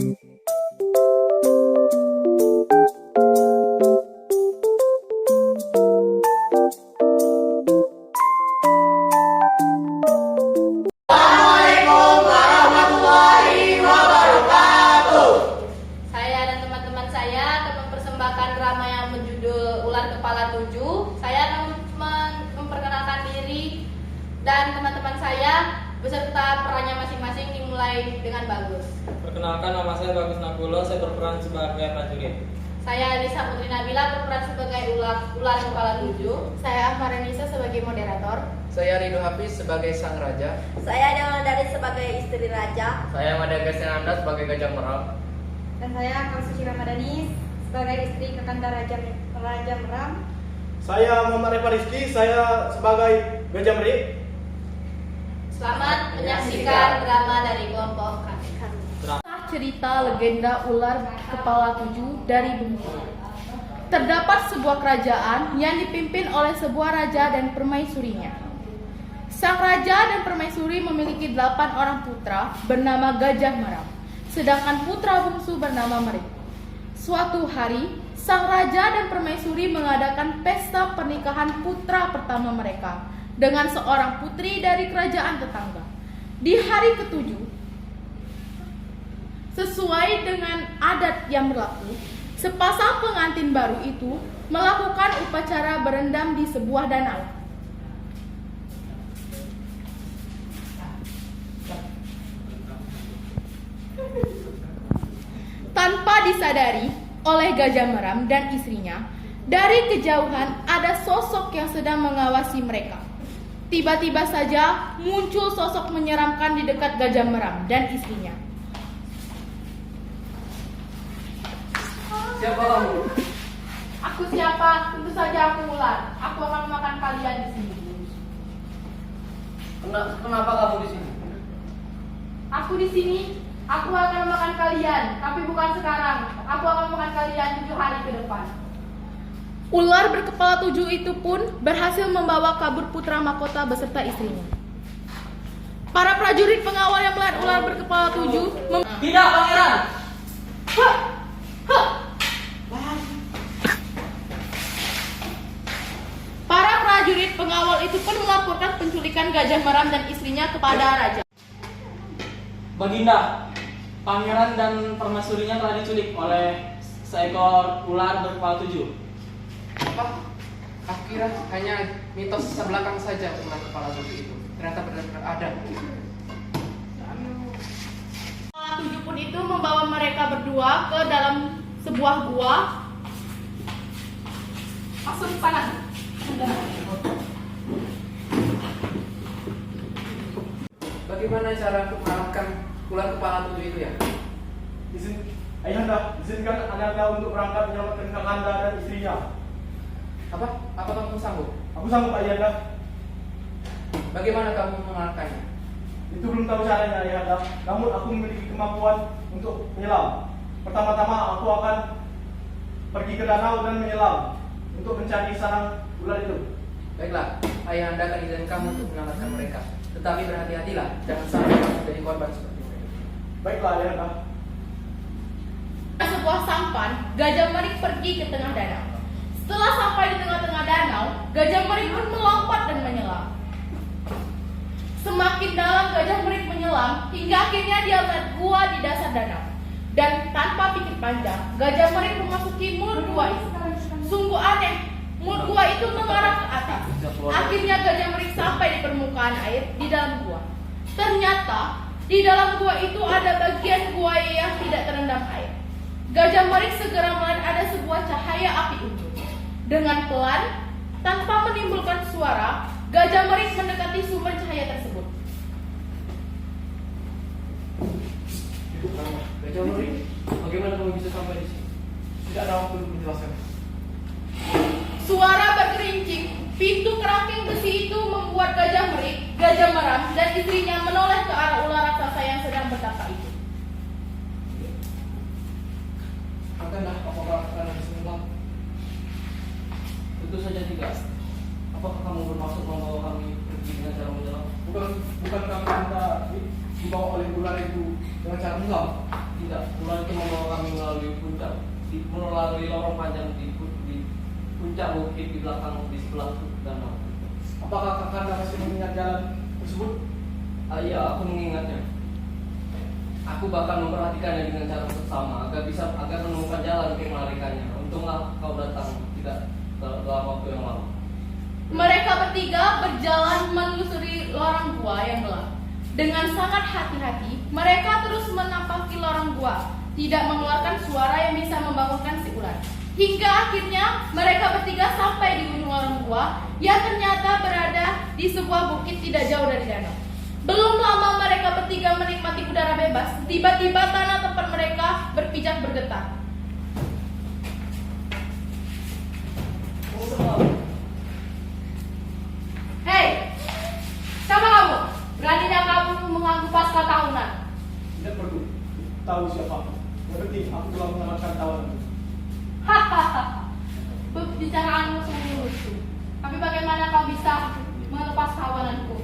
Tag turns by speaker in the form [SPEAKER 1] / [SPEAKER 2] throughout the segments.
[SPEAKER 1] Drama yang berjudul Ular Kepala 7. Saya akan memperkenalkan diri dan teman-teman saya beserta perannya masing-masing dimulai dengan Bagus.
[SPEAKER 2] Perkenalkan, nama saya Bagus Nabulo, saya berperan sebagai prajurit.
[SPEAKER 1] Saya Lisa Putri Nabila berperan sebagai ular kepala 7. Saya Ahmad Renisa sebagai moderator.
[SPEAKER 3] Saya Rido Hafiz sebagai sang raja.
[SPEAKER 4] Saya Dewa Dari sebagai istri raja.
[SPEAKER 3] Saya Mada Gasenanda sebagai gajah meram.
[SPEAKER 5] Dan saya Kausuci Ramadhani sebagai istri Kakanda Raja Meram.
[SPEAKER 6] Saya Muhammad Refa Rizky, saya sebagai Gajah Merik.
[SPEAKER 1] Selamat menyaksikan drama dari kelompok kami.
[SPEAKER 7] Cerita legenda ular kepala 7 dari Bengkulu. Terdapat sebuah kerajaan yang dipimpin oleh sebuah raja dan permaisurinya. Sang raja dan permaisuri memiliki 8 orang putra bernama Gajah Meram, sedangkan putra bungsu bernama Merik. Suatu hari, sang raja dan permaisuri mengadakan pesta pernikahan putra pertama mereka dengan seorang putri dari kerajaan tetangga. Di hari ketujuh, sesuai dengan adat yang berlaku, sepasang pengantin baru itu melakukan upacara berendam di sebuah danau. Tanpa disadari oleh Gajah Meram dan istrinya, dari kejauhan ada sosok yang sedang mengawasi mereka. Tiba-tiba saja muncul sosok menyeramkan di dekat Gajah Meram dan istrinya.
[SPEAKER 3] Siapa kamu?
[SPEAKER 7] Aku siapa? Tentu saja aku ular. Aku akan memakan kalian di sini.
[SPEAKER 3] Kenapa kamu di sini?
[SPEAKER 7] Aku di sini. Aku akan memakan kalian, tapi bukan sekarang. Aku akan memakan kalian 7 hari ke depan. Ular berkepala 7 itu pun berhasil membawa kabur putra mahkota beserta istrinya. Para prajurit pengawal yang melihat ular berkepala 7
[SPEAKER 2] Tidak, pangeran!
[SPEAKER 7] Para prajurit pengawal itu pun melaporkan penculikan Gajah Meram dan istrinya kepada raja.
[SPEAKER 2] Baginda, pangeran dan permaisurinya telah diculik oleh seekor ular berkepala 7.
[SPEAKER 3] Apa? Aku kira hanya mitos sebelakang saja ular kepala 7 itu. Ternyata benar-benar ada.
[SPEAKER 7] Kepala 7 pun itu membawa mereka berdua ke dalam sebuah gua. Masuk ke sana.
[SPEAKER 3] Bagaimana cara untuk mengalahkan ular kepala 7 itu ya?
[SPEAKER 6] Ayahanda, izinkan Anda untuk berangkat menyelamatkan Kakanda dan istrinya.
[SPEAKER 3] Apa? Apa kamu sanggup?
[SPEAKER 6] Aku sanggup, Ayahanda.
[SPEAKER 3] Bagaimana kamu mengalahkannya?
[SPEAKER 6] Itu belum tahu caranya, Ayahanda. Namun aku memiliki kemampuan untuk menyelam. Pertama-tama aku akan pergi ke danau dan menyelam untuk mencari sarang ular itu.
[SPEAKER 3] Baiklah, ayah anda akan izinkan kamu untuk menyelamatkan mereka. Tetapi berhati-hatilah, jangan sampai kamu menjadi korban seperti mereka.
[SPEAKER 6] Baiklah, Ayahanda.
[SPEAKER 7] Sebuah sampan, Gajah Merik pergi ke tengah danau. Setelah sampai di tengah-tengah danau, Gajah Merik pun melompat dan menyelam. Semakin dalam Gajah Merik menyelam, hingga akhirnya dia melihat gua di dasar danau. Dan tanpa pikir panjang, Gajah Merik memasuki mulut gua itu. Sungguh aneh, mulut gua itu mengarah ke atas. Akhirnya Gajah Merik sampai di permukaan air di dalam gua. Ternyata di dalam gua itu ada bagian gua yang tidak terendam air. Gajah Merik segera melihat ada sebuah cahaya api ungu. Dengan pelan, tanpa menimbulkan suara, Gajah Merik mendekati sumber cahaya tersebut.
[SPEAKER 3] Gajah Merik, bagaimana kamu bisa sampai di sini? Tidak ada waktu untuk menjelaskan.
[SPEAKER 7] Suara bergerincing, pintu kerangkeng besi itu membuat Gajah Merik, Gajah Meram, dan istrinya menoleh ke arah ular raksasa yang sedang berdaka itu.
[SPEAKER 3] Apakah kalian bisa menyelam?
[SPEAKER 2] Tentu saja tidak. Apakah kamu bermaksud membawa kami pergi dengan cara menyelam?
[SPEAKER 6] Bukan kami minta dibawa oleh ular itu dengan cara menyelam.
[SPEAKER 2] Tidak, ular
[SPEAKER 8] ular itu membawa kami melalui puncak, melalui lorong panjang di puncak bukit di belakang di sebelah danau.
[SPEAKER 6] Apakah Kakanda masih mengingat jalan tersebut?
[SPEAKER 8] Iya, aku mengingatnya. Aku bahkan memperhatikannya dengan cara seksama agar menemukan jalan untuk melarikannya. Untunglah kau datang tidak dalam waktu yang lama.
[SPEAKER 7] Mereka bertiga berjalan menelusuri lorong gua yang gelap. Dengan sangat hati-hati, mereka terus menampaki lorong gua, tidak mengeluarkan suara yang bisa membangunkan si ular. Hingga akhirnya mereka bertiga sampai di ujung lorong gua yang ternyata berada di sebuah bukit tidak jauh dari danau. Belum lama mereka bertiga menikmati udara bebas, tiba-tiba tanah tempat mereka berpijak bergetar. Hei, siapa kamu? Beraninya kamu mengganggu pasca tahunan?
[SPEAKER 6] Tidak perlu tahu siapa aku. Yang penting aku telah menamatkan tawanan.
[SPEAKER 7] Hahaha, pembicaraanmu sungguh lucu. Tapi bagaimana kau bisa melepas kawananku?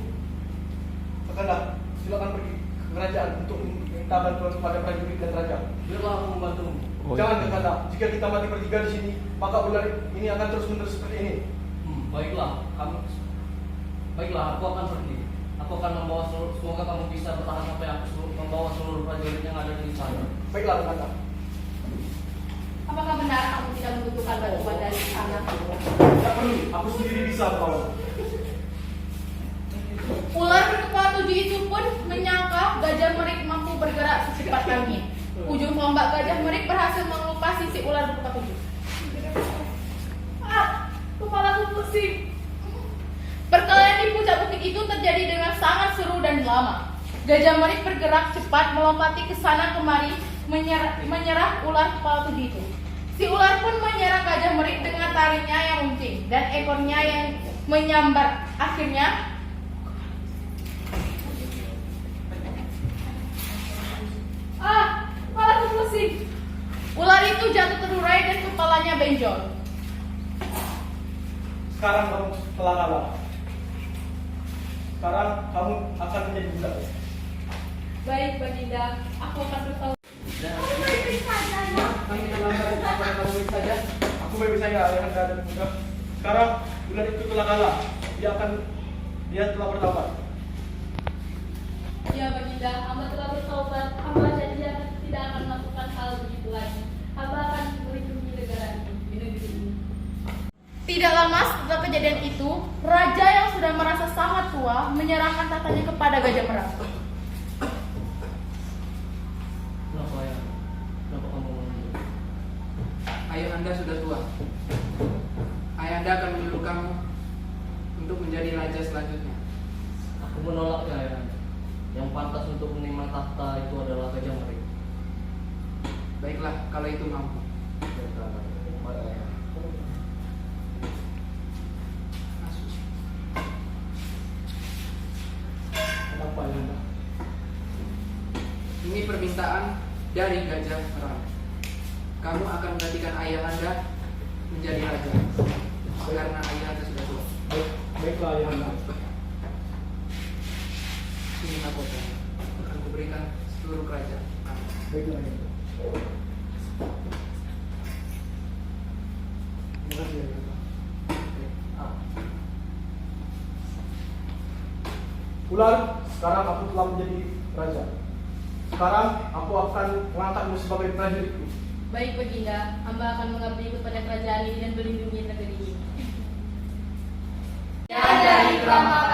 [SPEAKER 6] Kakanda, silakan pergi ke kerajaan untuk minta bantuan kepada prajurit dan raja.
[SPEAKER 8] Biarlah aku membantumu.
[SPEAKER 6] Jangan Kakanda, jika kita mati bertiga di sini, maka ular ini akan terus-menerus seperti ini.
[SPEAKER 8] Baiklah, aku akan pergi. Aku akan membawa semoga kamu bisa bertahan sampai aku membawa seluruh prajurit yang ada di sana.
[SPEAKER 6] Baiklah Kakanda.
[SPEAKER 7] Apakah benar kamu tidak membutuhkan bantuan dari sana?
[SPEAKER 6] Tidak perlu, aku sendiri bisa melawan.
[SPEAKER 7] Ular berkepala 7 itu pun menyangka Gajah Merik mampu bergerak secepat angin. Ujung tombak Gajah Merik berhasil mengelupasi si ular berkepala 7. Kepalaku pusing. Perkelahian di puncak bukit itu terjadi dengan sangat seru dan lama. Gajah Merik bergerak cepat melompati ke sana kemari menyerah ular kepala 7 itu. Si ular pun menyerang Gajah Merik dengan taringnya yang runcing dan ekornya yang menyambar. Akhirnya kepalaku pusing. Ular itu jatuh terurai dan kepalanya benjol.
[SPEAKER 6] Sekarang kamu telah kalah. Sekarang kamu akan menjadi budak.
[SPEAKER 1] Baik, Baginda, aku akan bertahu.
[SPEAKER 3] Kami terlambat kepada kamu saja.
[SPEAKER 6] Aku baik saja Ayahanda dan Bunda. Sekarang ular itu telah kalah. Dia telah bertaubat.
[SPEAKER 1] Ya, Baginda, hamba telah bertaubat. Hamba janji tidak akan melakukan hal begitu lagi. Hamba akan melindungi negara ini, di negeri ini.
[SPEAKER 7] Tidak lama setelah kejadian itu, raja yang sudah merasa sangat tua menyerahkan tahtanya kepada Gajah Merah.
[SPEAKER 8] Kenapa ya? Kenapa kamu menunggu?
[SPEAKER 3] Ayahanda sudah tua. Ayahanda akan menunjuk kamu untuk menjadi raja selanjutnya.
[SPEAKER 8] Aku menolaknya ya. Yang pantas untuk menerima tahta itu adalah Gajah Merik.
[SPEAKER 3] Baiklah, kalau itu mampu.
[SPEAKER 6] Kenapa Ayahanda?
[SPEAKER 3] Ini permintaan dari Gajah Merah. Kamu akan menggantikan Ayahanda menjadi raja karena Ayahanda sudah tua.
[SPEAKER 6] Baiklah Ayahanda.
[SPEAKER 3] Ini mahkota. Akan kuberikan seluruh kerajaan.
[SPEAKER 6] Baiklah Ayahanda. Terima kasih Ayahanda. Ular, sekarang aku telah menjadi raja. Sekarang aku akan mengangkatmu sebagai prajuritku.
[SPEAKER 1] Baik, Baginda, hamba akan mengabdi kepada kerajaan ini dan melindungi negeri ini.
[SPEAKER 7] Dan dari Krama